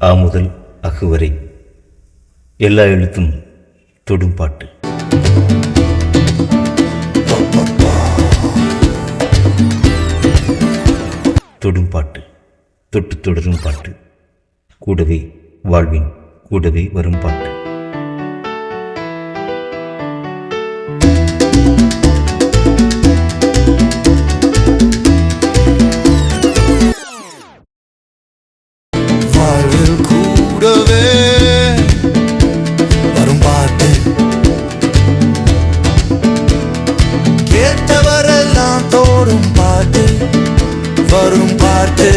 ஆ முதல் அகு வரை எல்லா எழுத்தும் தொடும் பாட்டு. தொடும் பாட்டு, தொட்டு தொடரும் பாட்டு, கூடவே வாழ்வின் கூடவே வரும் பாட்டு. கூடவே வரும் பாட்டு, கேட்டவரெல்லாம் தோடும் பாட்டு, வரும் பாட்டு.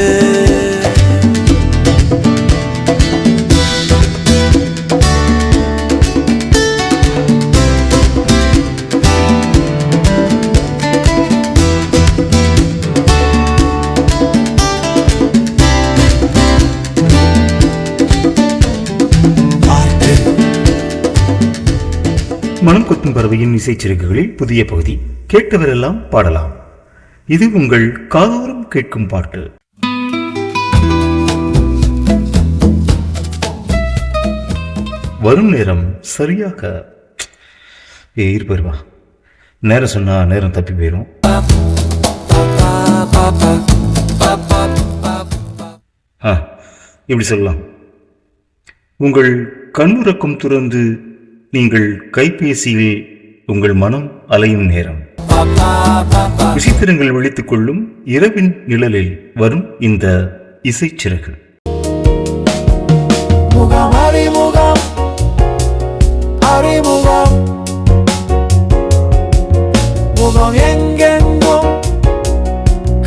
மனம் கொத்தும் பறவையின் இசைச்சிறகுகளில் புதிய பகுதி. கேட்டவரெல்லாம் பாடலாம். இது உங்கள் காதோறும் கேட்கும் பாட்டு. வரும் நேரம் சரியாக இருப்பருவா. நேரம் சொன்னா நேரம் தப்பி போயிடும். இப்படி சொல்லலாம். உங்கள் கண்ணுறக்கம் துறந்து நீங்கள் கைபேசியில் உங்கள் மனம் அலையும் நேரம். விசித்திரங்கள் விழித்துக் கொள்ளும் இரவின் நிழலில் வரும் இந்த இசைச்சிறகு. முகம் அறிமுகம், அறிமுகம், முகம் எங்கெங்கும்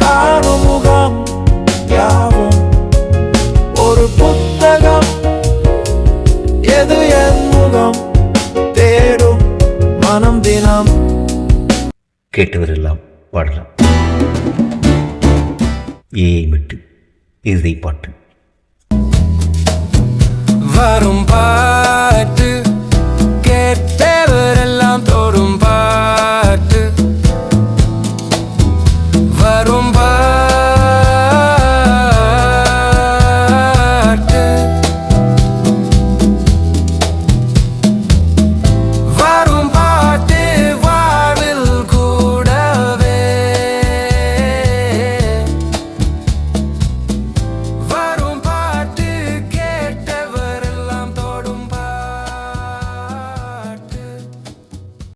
காணும் முகம் யாவும் ஒரு புத்தகம். எது என் முகம் தேடும் மனம் தினம். கேட்டவரெல்லாம் பாடலாம். ஏஐ மிட்டு இசை பாட்டு. வரும் பாட்டு, கேட்டவரெல்லாம் தோடும் பாட்டு.